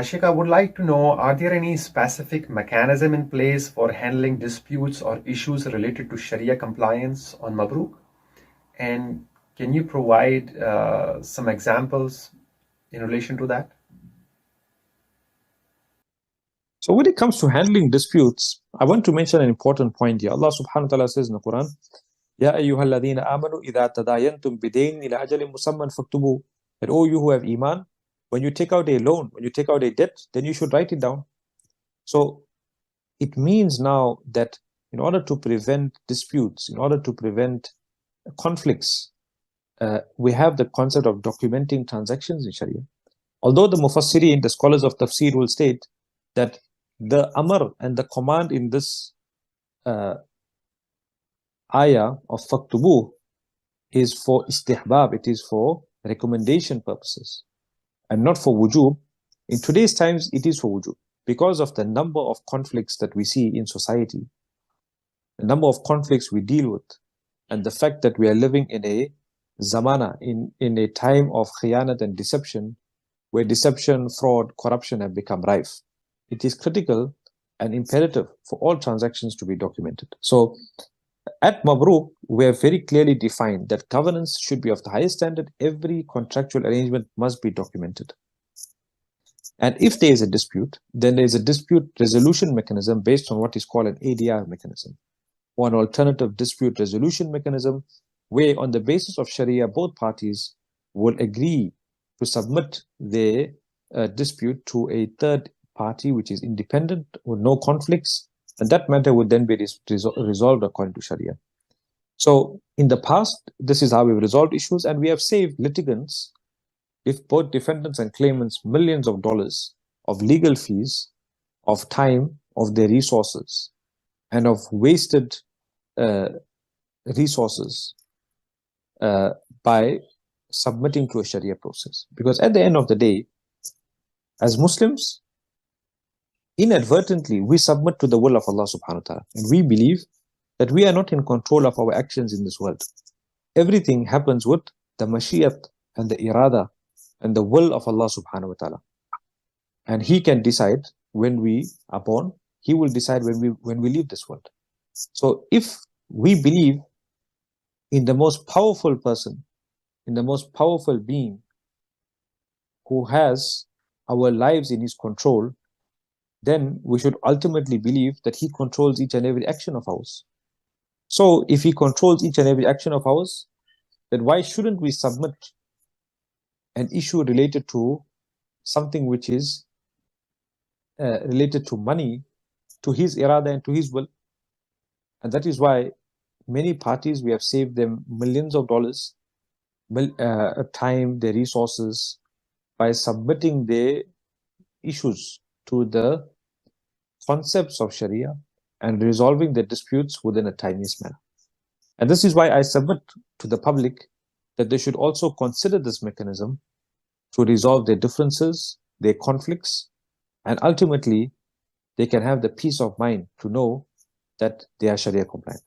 Sheikh, I would like to know, are there any specific mechanism in place for handling disputes or issues related to Sharia compliance on Mabrook? And can you provide some examples in relation to that? So when it comes to handling disputes, I want to mention an important point here. Allah subhanahu wa ta'ala says in the Quran, Ya ayyuhalladhina amanu idha tadayantum bidayn ila ajalin musamman faktubu. That, oh, you who have iman, when you take out a loan, when you take out a debt, then you should write it down. So it means now that in order to prevent disputes, in order to prevent conflicts, we have the concept of documenting transactions in Sharia. Although the Mufassirin, the scholars of Tafsir, will state that the Amr and the command in this ayah of Faktubu is for istihbab, it is for recommendation purposes and not for wujub. In today's times, it is for wujub because of the number of conflicts that we see in society, the number of conflicts we deal with, and the fact that we are living in a zamana, in a time of khiyanat and deception, where deception, fraud, corruption have become rife. It is critical and imperative for all transactions to be documented. So at Mabrook, we have very clearly defined that governance should be of the highest standard. Every contractual arrangement must be documented. And if there is a dispute, then there is a dispute resolution mechanism based on what is called an ADR mechanism, or an alternative dispute resolution mechanism, where on the basis of Sharia, both parties will agree to submit their dispute to a third party which is independent with no conflicts, and that matter would then be resolved according to Sharia. So in the past, this is how we've resolved issues, and we have saved litigants, if both defendants and claimants, millions of dollars of legal fees, of time, of their resources, and of wasted resources by submitting to a Sharia process. Because at the end of the day, as Muslims, inadvertently, we submit to the will of Allah subhanahu wa ta'ala. And we believe that we are not in control of our actions in this world. Everything happens with the mashiyat and the irada and the will of Allah subhanahu wa ta'ala. And He can decide when we are born. He will decide when we leave this world. So if we believe in the most powerful person, in the most powerful being who has our lives in his control, then we should ultimately believe that he controls each and every action of ours. So if he controls each and every action of ours, then why shouldn't we submit an issue related to something which is related to money, to his irada and to his will? And that is why many parties, we have saved them millions of dollars, time, their resources, by submitting their issues to the concepts of Sharia and resolving their disputes within a timeous manner. And this is why I submit to the public that they should also consider this mechanism to resolve their differences, their conflicts, and ultimately they can have the peace of mind to know that they are Sharia compliant.